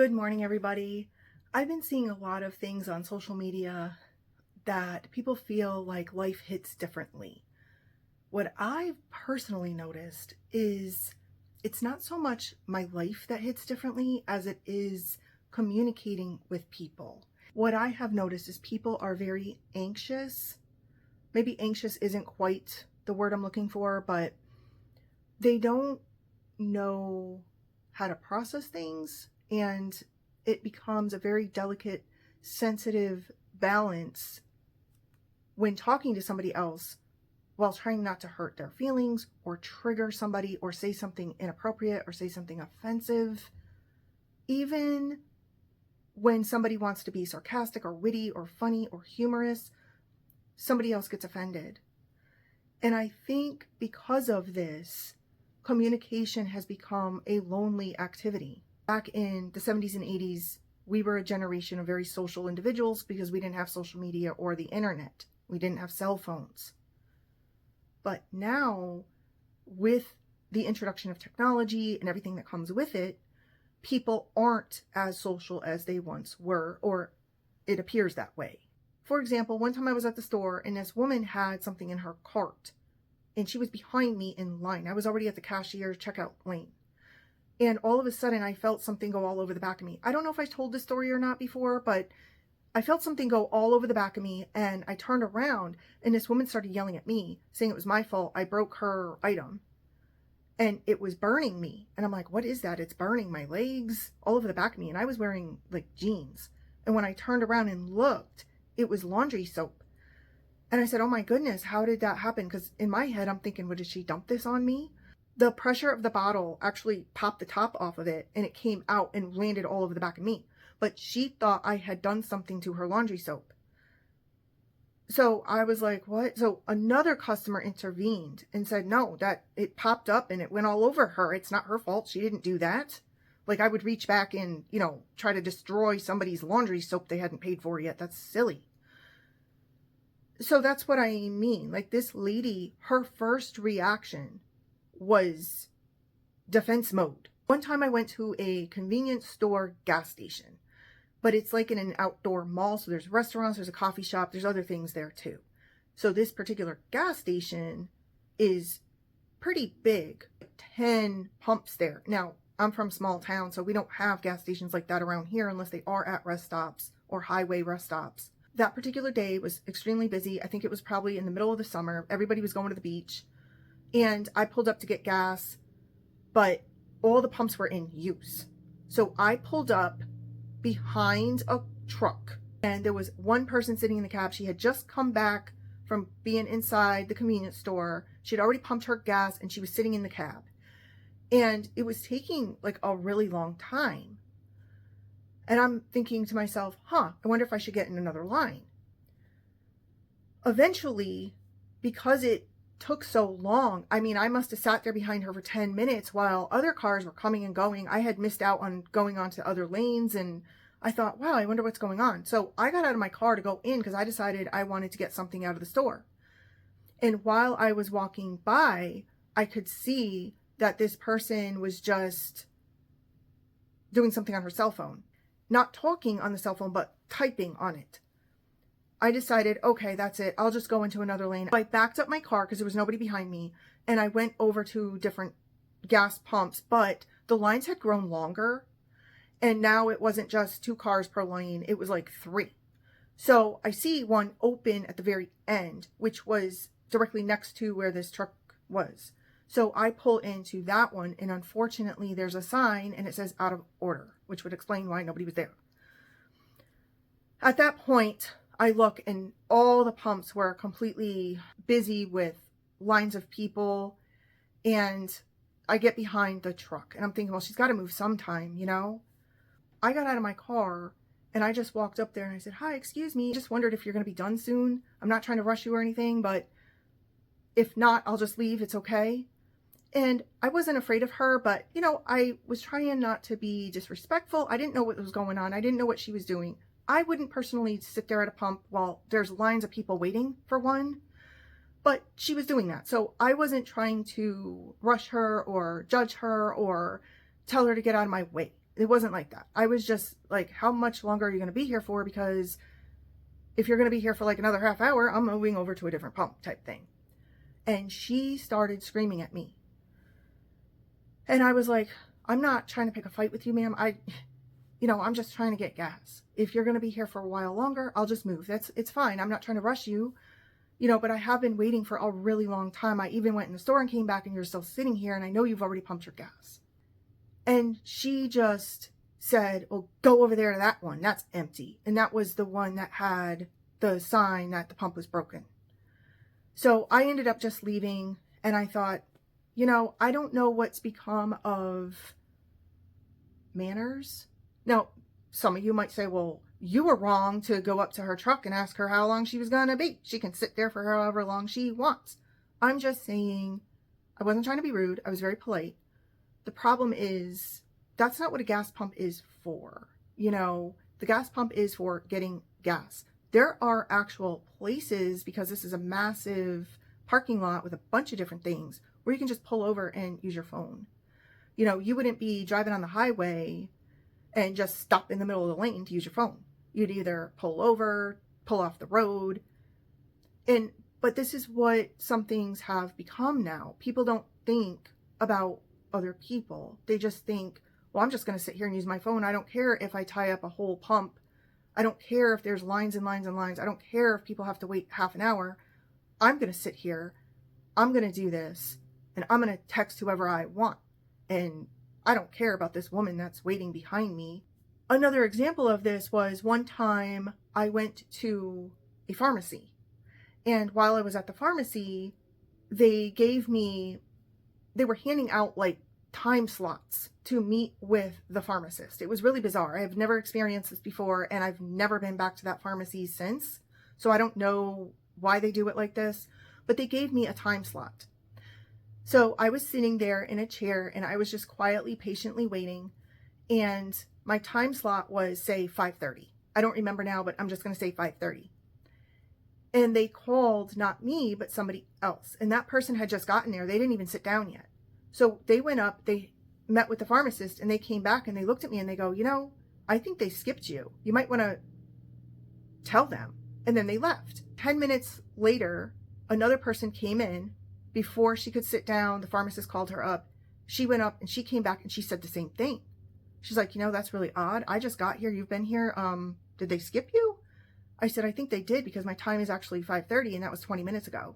Good morning, everybody. I've been seeing a lot of things on social media that people feel like life hits differently. What I've personally noticed is it's not so much my life that hits differently as it is communicating with people. What I have noticed is people are very anxious. Maybe anxious isn't quite the word I'm looking for, but they don't know how to process things, and it becomes a very delicate, sensitive balance when talking to somebody else while trying not to hurt their feelings or trigger somebody or say something inappropriate or say something offensive. Even when somebody wants to be sarcastic or witty or funny or humorous, somebody else gets offended. And I think because of this, communication has become a lonely activity. Back in the 70s and 80s, we were a generation of very social individuals because we didn't have social media or the internet. We didn't have cell phones. But now, with the introduction of technology and everything that comes with it, people aren't as social as they once were, or it appears that way. For example, one time I was at the store and this woman had something in her cart and she was behind me in line. I was already at the cashier checkout lane. And all of a sudden I felt something go all over the back of me. I don't know if I told this story or not before, but I felt something go all over the back of me, and I turned around and this woman started yelling at me, saying it was my fault. I broke her item and it was burning me. And I'm like, what is that? It's burning my legs all over the back of me. And I was wearing like jeans. And when I turned around and looked, it was laundry soap. And I said, oh my goodness, how did that happen? Because in my head, I'm thinking, what, did she dump this on me? The pressure of the bottle actually popped the top off of it and it came out and landed all over the back of me. But she thought I had done something to her laundry soap. So I was like, what? So another customer intervened and said, no, that it popped up and it went all over her. It's not her fault. She didn't do that. Like, I would reach back and, try to destroy somebody's laundry soap they hadn't paid for yet. That's silly. So that's what I mean. Like, this lady, her first reaction was defense mode. One time I went to a convenience store gas station, but it's like in an outdoor mall. So there's restaurants, there's a coffee shop, there's other things there too. So this particular gas station is pretty big, 10 pumps there. Now, I'm from small town, so we don't have gas stations like that around here unless they are at rest stops or highway rest stops. That particular day was extremely busy. I think it was probably in the middle of the summer. Everybody was going to the beach. And I pulled up to get gas, but all the pumps were in use. So I pulled up behind a truck and there was one person sitting in the cab. She had just come back from being inside the convenience store. She had already pumped her gas and she was sitting in the cab. And it was taking like a really long time. And I'm thinking to myself, I wonder if I should get in another line. Eventually, because it took so long, I must have sat there behind her for 10 minutes while other cars were coming and going. I had missed out on going onto other lanes, and I thought, wow, I wonder what's going on. So I got out of my car to go in because I decided I wanted to get something out of the store. And while I was walking by, I could see that this person was just doing something on her cell phone. Not talking on the cell phone, but typing on it. I decided, okay, that's it. I'll just go into another lane. I backed up my car because there was nobody behind me, and I went over to different gas pumps, but the lines had grown longer, and now it wasn't just 2 cars per lane. It was like 3. So I see one open at the very end, which was directly next to where this truck was. So I pull into that one, and unfortunately there's a sign and it says out of order, which would explain why nobody was there. At that point, I look and all the pumps were completely busy with lines of people, and I get behind the truck and I'm thinking, well, she's got to move sometime, I got out of my car and I just walked up there and I said, hi, excuse me. Just wondered if you're going to be done soon. I'm not trying to rush you or anything, but if not, I'll just leave. It's okay. And I wasn't afraid of her, but I was trying not to be disrespectful. I didn't know what was going on. I didn't know what she was doing. I wouldn't personally sit there at a pump while there's lines of people waiting for one, but she was doing that. So I wasn't trying to rush her or judge her or tell her to get out of my way. It wasn't like that. I was just like, how much longer are you going to be here for? Because if you're going to be here for like another half hour, I'm moving over to a different pump type thing. And she started screaming at me. And I was like, I'm not trying to pick a fight with you, ma'am. I'm just trying to get gas. If you're going to be here for a while longer, I'll just move. It's fine. I'm not trying to rush you, but I have been waiting for a really long time. I even went in the store and came back and you're still sitting here and I know you've already pumped your gas. And she just said, well, go over there to that one. That's empty. And that was the one that had the sign that the pump was broken. So I ended up just leaving, and I thought, I don't know what's become of manners. Now, some of you might say, well, you were wrong to go up to her truck and ask her how long she was going to be. She can sit there for however long she wants. I'm just saying, I wasn't trying to be rude. I was very polite. The problem is, that's not what a gas pump is for. The gas pump is for getting gas. There are actual places, because this is a massive parking lot with a bunch of different things, where you can just pull over and use your phone. You wouldn't be driving on the highway and just stop in the middle of the lane to use your phone. You'd either pull over, pull off the road. But this is what some things have become now. People don't think about other people. They just think, well, I'm just going to sit here and use my phone. I don't care if I tie up a whole pump. I don't care if there's lines and lines and lines. I don't care if people have to wait half an hour. I'm going to sit here. I'm going to do this. And I'm going to text whoever I want. And I don't care about this woman that's waiting behind me. Another example of this was one time I went to a pharmacy. And while I was at the pharmacy, they were handing out like time slots to meet with the pharmacist. It was really bizarre. I've never experienced this before, and I've never been back to that pharmacy since. So I don't know why they do it like this, but they gave me a time slot. So I was sitting there in a chair and I was just quietly, patiently waiting. And my time slot was, say, 5:30. I don't remember now, but I'm just going to say 5:30. And they called not me, but somebody else. And that person had just gotten there. They didn't even sit down yet. So they went up, they met with the pharmacist, and they came back and they looked at me and they go, I think they skipped you. You might want to tell them. And then they left. 10 minutes later, another person came in. Before she could sit down, the pharmacist called her up. She went up and she came back and she said the same thing. She's like, that's really odd. I just got here. You've been here. Did they skip you? I said, I think they did, because my time is actually 5:30 and that was 20 minutes ago.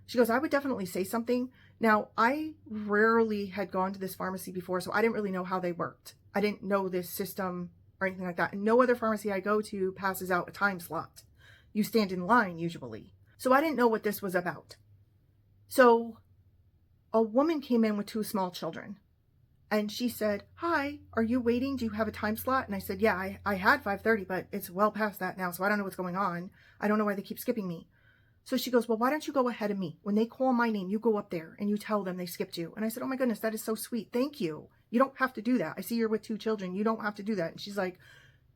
She goes, I would definitely say something. Now, I rarely had gone to this pharmacy before, so I didn't really know how they worked. I didn't know this system or anything like that. And no other pharmacy I go to passes out a time slot. You stand in line usually. So I didn't know what this was about. So a woman came in with 2 small children and she said, hi, are you waiting? Do you have a time slot? And I said, yeah, I had 5:30, but it's well past that now. So I don't know what's going on. I don't know why they keep skipping me. So she goes, well, why don't you go ahead of me? When they call my name, you go up there and you tell them they skipped you. And I said, oh my goodness, that is so sweet. Thank you. You don't have to do that. I see you're with 2 children. You don't have to do that. And she's like,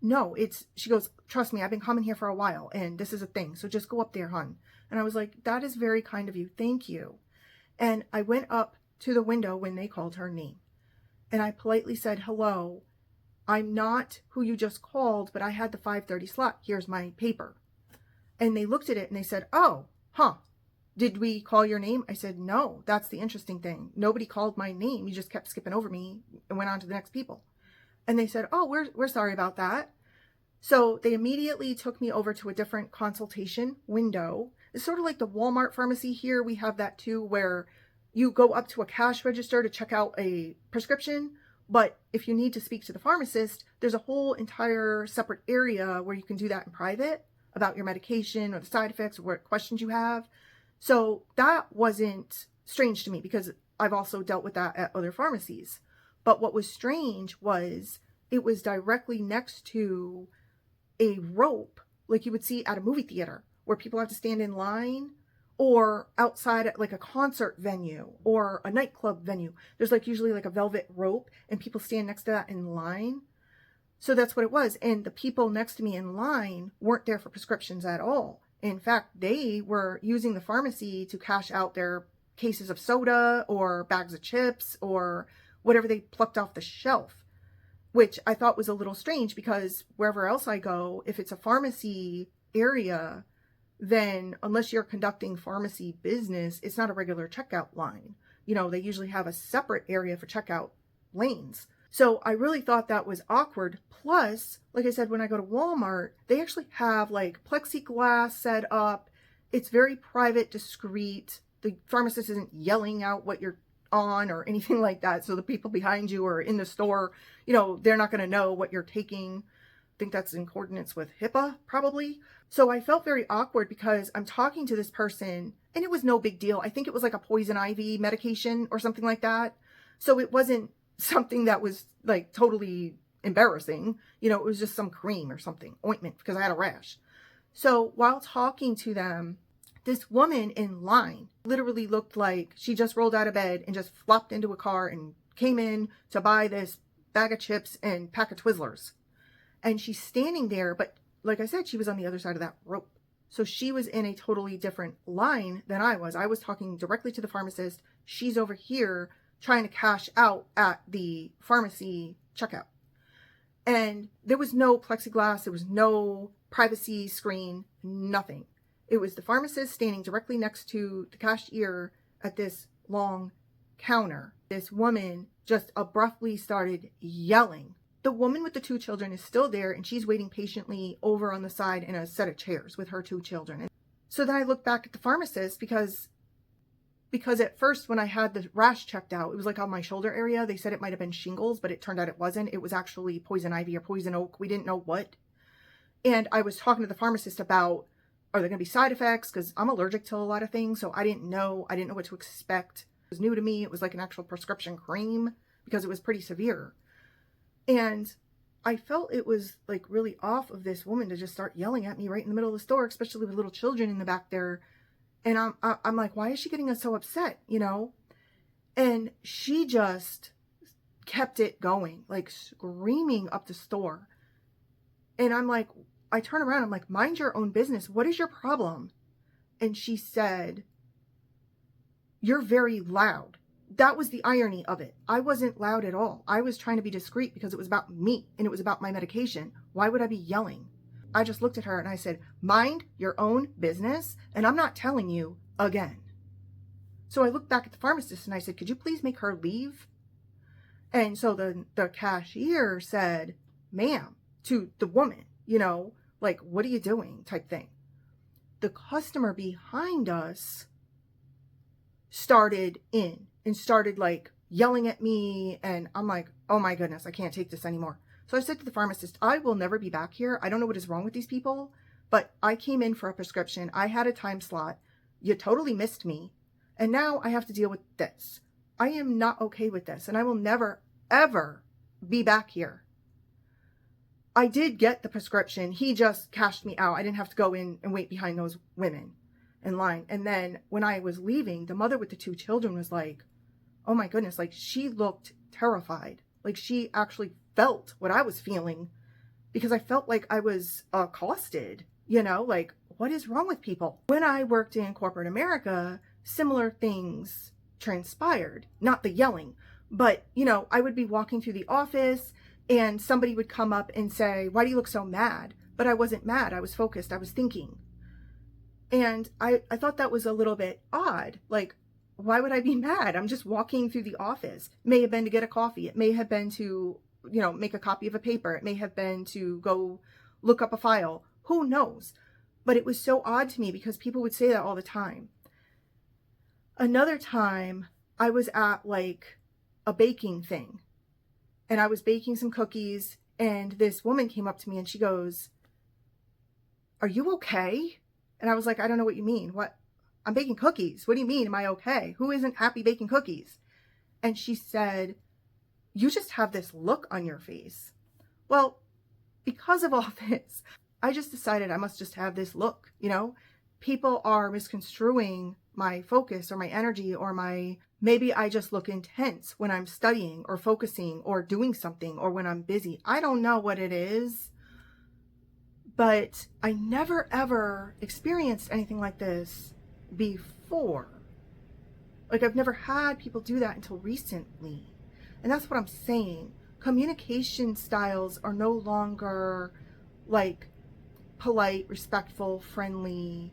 no, she goes, trust me, I've been coming here for a while and this is a thing. So just go up there, hon. And I was like, that is very kind of you. Thank you. And I went up to the window when they called her name. And I politely said, hello, I'm not who you just called, but I had the 5:30 slot. Here's my paper. And they looked at it and they said, oh, did we call your name? I said, no, that's the interesting thing. Nobody called my name. You just kept skipping over me and went on to the next people. And they said, oh, we're sorry about that. So they immediately took me over to a different consultation window. It's sort of like the Walmart pharmacy here. We have that too, where you go up to a cash register to check out a prescription. But if you need to speak to the pharmacist, there's a whole entire separate area where you can do that in private about your medication or the side effects or what questions you have. So that wasn't strange to me because I've also dealt with that at other pharmacies. But what was strange was it was directly next to a rope like you would see at a movie theater where people have to stand in line, or outside at like a concert venue or a nightclub venue. There's like usually like a velvet rope and people stand next to that in line. So that's what it was. And the people next to me in line weren't there for prescriptions at all. In fact, they were using the pharmacy to cash out their cases of soda or bags of chips or whatever they plucked off the shelf. which I thought was a little strange because wherever else I go, if it's a pharmacy area, then unless you're conducting pharmacy business, it's not a regular checkout line. They usually have a separate area for checkout lanes. So I really thought that was awkward. Plus, like I said, when I go to Walmart, they actually have like plexiglass set up. It's very private, discreet. The pharmacist isn't yelling out what you're on or anything like that. So the people behind you or in the store, they're not going to know what you're taking. I think that's in accordance with HIPAA, probably. So I felt very awkward because I'm talking to this person and it was no big deal. I think it was like a poison ivy medication or something like that. So it wasn't something that was like totally embarrassing. It was just some cream or something, ointment, because I had a rash. So while talking to them, this woman in line literally looked like she just rolled out of bed and just flopped into a car and came in to buy this bag of chips and pack of Twizzlers. And she's standing there, but like I said, she was on the other side of that rope. So she was in a totally different line than I was. I was talking directly to the pharmacist. She's over here trying to cash out at the pharmacy checkout. And there was no plexiglass. There was no privacy screen, nothing. It was the pharmacist standing directly next to the cashier at this long counter. This woman just abruptly started yelling. The woman with the 2 children is still there and she's waiting patiently over on the side in a set of chairs with her 2 children. And so then I looked back at the pharmacist because at first when I had the rash checked out, it was like on my shoulder area. They said it might have been shingles, but it turned out it wasn't. It was actually poison ivy or poison oak. We didn't know what. And I was talking to the pharmacist about, are there going to be side effects? Because I'm allergic to a lot of things. So I didn't know what to expect. It was new to me. It was like an actual prescription cream because it was pretty severe. And I felt it was like really off of this woman to just start yelling at me right in the middle of the store, especially with little children in the back there. And I'm like, why is she getting us so upset, And she just kept it going, like screaming up the store. And I'm like, I turn around, I'm like, mind your own business. What is your problem? And she said, you're very loud. That was the irony of it. I wasn't loud at all. I was trying to be discreet because it was about me and it was about my medication. Why would I be yelling? I just looked at her and I said, mind your own business, and I'm not telling you again. So I looked back at the pharmacist and I said, could you please make her leave? And so the cashier said, ma'am, to the woman, like, what are you doing type thing. The customer behind us started like yelling at me. And I'm like, oh my goodness, I can't take this anymore. So I said to the pharmacist, I will never be back here. I don't know what is wrong with these people, but I came in for a prescription. I had a time slot. You totally missed me. And now I have to deal with this. I am not okay with this. And I will never, ever be back here. I did get the prescription. He just cashed me out. I didn't have to go in and wait behind those women in line. And then when I was leaving, the mother with the 2 children was like, oh my goodness, like she looked terrified. Like she actually felt what I was feeling because I felt like I was accosted, like what is wrong with people? When I worked in corporate America, similar things transpired, not the yelling, but I would be walking through the office and somebody would come up and say, why do you look so mad? But I wasn't mad. I was focused. I was thinking. And I thought that was a little bit odd. Like, why would I be mad? I'm just walking through the office. It may have been to get a coffee. It may have been to, make a copy of a paper. It may have been to go look up a file. Who knows? But it was so odd to me because people would say that all the time. Another time I was at like a baking thing and I was baking some cookies and this woman came up to me and she goes, are you okay? And I was like, I don't know what you mean. What? I'm baking cookies. What do you mean? Am I okay? Who isn't happy baking cookies? And she said, you just have this look on your face. Well, because of all this, I just decided I must just have this look, People are misconstruing my focus or my energy or maybe I just look intense when I'm studying or focusing or doing something or when I'm busy. I don't know what it is, but I never ever experienced anything like this before. Like I've never had people do that until recently. And that's what I'm saying. communication styles are no longer like polite, respectful, friendly.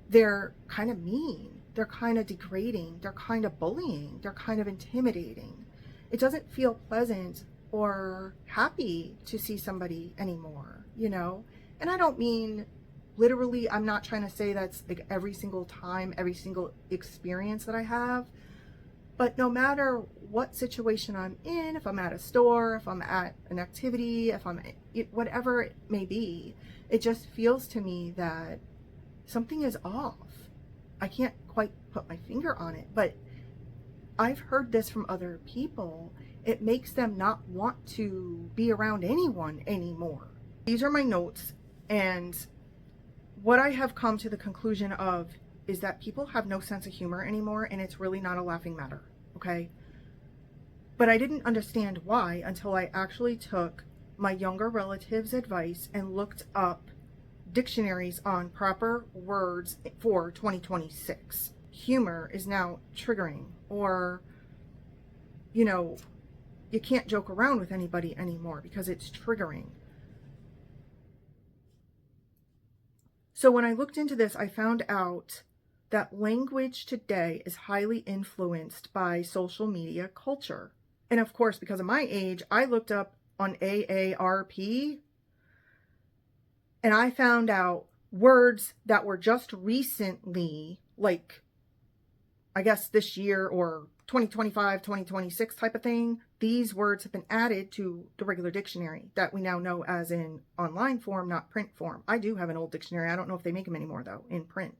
They're kind of mean. They're kind of degrading. They're kind of bullying. They're kind of intimidating. It doesn't feel pleasant or happy to see somebody anymore, you know? And I don't mean literally, I'm not trying to say that's like every single time, every single experience that I have. But no matter what situation I'm in, if I'm at a store, if I'm at an activity, if I'm whatever it may be, it just feels to me that something is off. I can't quite put my finger on it, but I've heard this from other people. It makes them not want to be around anyone anymore. These are my notes, and what I have come to the conclusion of is that people have no sense of humor anymore, and it's really not a laughing matter, okay? But I didn't understand why until I actually took my younger relative's advice and looked up dictionaries on proper words for 2026. Humor is now triggering, or, you know, you can't joke around with anybody anymore because it's triggering. So when I looked into this, I found out that language today is highly influenced by social media culture. And of course, because of my age, I looked up on AARP and I found out words that were just recently, like, I guess this year or 2025, 2026 type of thing. These words have been added to the regular dictionary that we now know as in online form, not print form. I do have an old dictionary. I don't know if they make them anymore though, in print.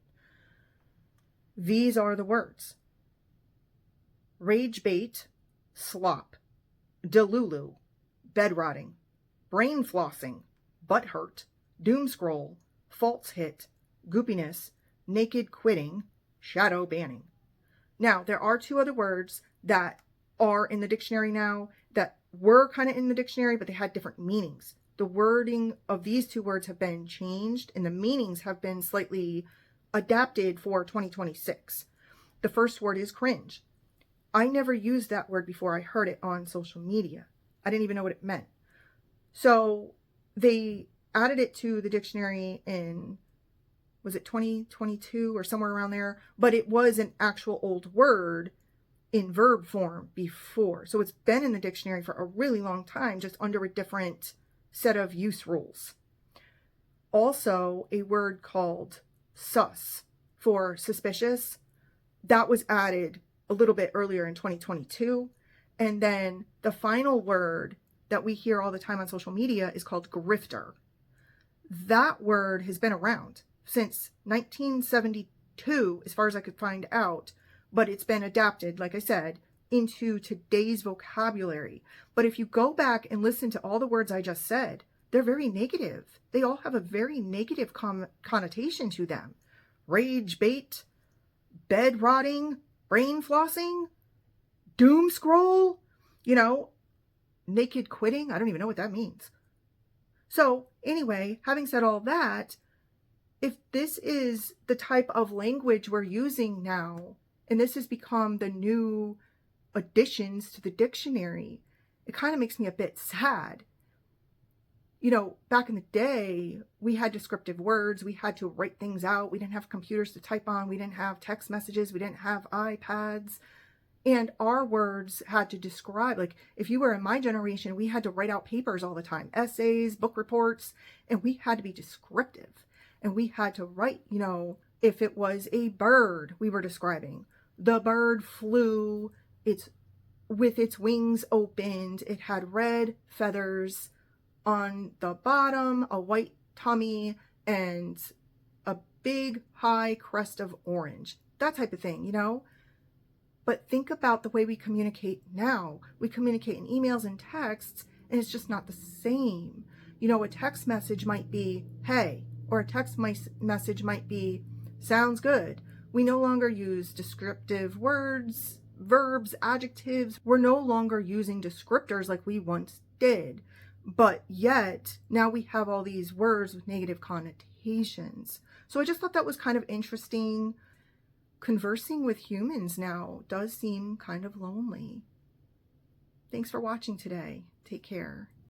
These are the words: rage bait, slop, delulu, bed rotting, brain flossing, butt hurt, doom scroll, false hit, goopiness, naked quitting, shadow banning. Now, there are two other words that are in the dictionary now that were kind of in the dictionary, but they had different meanings. The wording of these two words have been changed, and the meanings have been slightly adapted for 2026. The first word is cringe. I never used that word before I heard it on social media. I didn't even know what it meant. So they added it to the dictionary in, was it 2022 or somewhere around there? But it was an actual old word in verb form before. So it's been in the dictionary for a really long time, just under a different set of use rules. Also, a word called sus for suspicious, that was added a little bit earlier in 2022. And then the final word that we hear all the time on social media is called grifter. That word has been around since 1972, as far as I could find out, but it's been adapted, like I said, into today's vocabulary. But if you go back and listen to all the words I just said, they're very negative. They all have a very negative connotation to them. Rage bait, bed rotting, brain flossing, doom scroll, naked quitting. I don't even know what that means. So anyway, having said all that, if this is the type of language we're using now, and this has become the new additions to the dictionary, it kind of makes me a bit sad. Back in the day, we had descriptive words. We had to write things out. We didn't have computers to type on. We didn't have text messages. We didn't have iPads. And our words had to describe, like if you were in my generation, we had to write out papers all the time, essays, book reports, and we had to be descriptive. And we had to write, if it was a bird we were describing. The bird flew, with its wings opened, it had red feathers on the bottom, a white tummy, and a big high crest of orange. That type of thing, But think about the way we communicate now. We communicate in emails and texts, and it's just not the same. A text message might be, hey, or a text message might be, sounds good. We no longer use descriptive words, verbs, adjectives. We're no longer using descriptors like we once did. But yet, now we have all these words with negative connotations. So I just thought that was kind of interesting. Conversing with humans now does seem kind of lonely. Thanks for watching today. Take care.